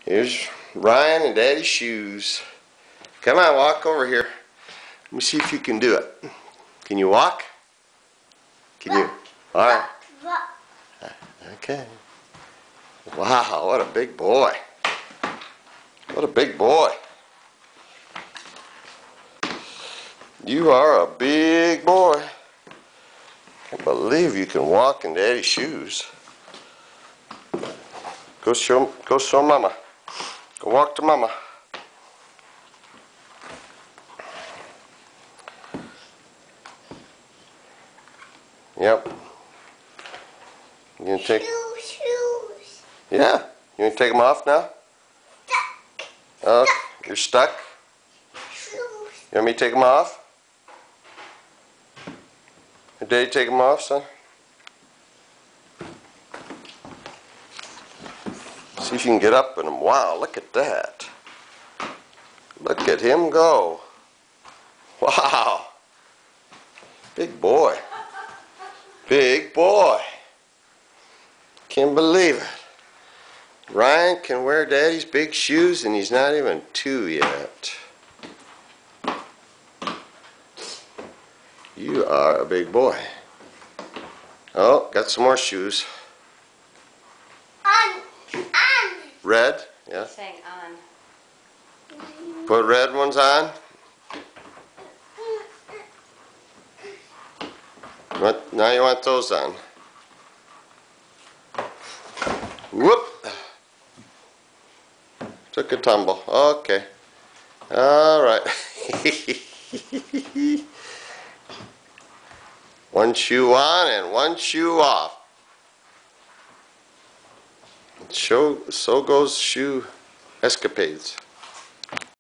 Here's Ryan and Daddy's shoes. Come on, walk over here. Let me see if you can do it. Can you walk? Can you? All right. Okay. Wow, what a big boy. What a big boy. You are a big boy. Can't believe you can walk in Daddy's shoes. Go show Mama. Go walk to Mama. Yep. You gonna take? Shoes. Yeah. You gonna take them off now? Stuck. Oh, you're stuck? Shoes. You want me to take them off? Did Daddy take them off, son? See if you can get up in them. Wow, look at that. Look at him go. Wow. Big boy. Big boy. Can't believe it. Ryan can wear Daddy's big shoes and he's not even 2 yet. You are a big boy. Oh, got some more shoes. On. Red? Yeah. Saying on. Put red ones on. Now you want those on. Whoop. Took a tumble. Okay. All right. One shoe on and one shoe off. So goes shoe escapades.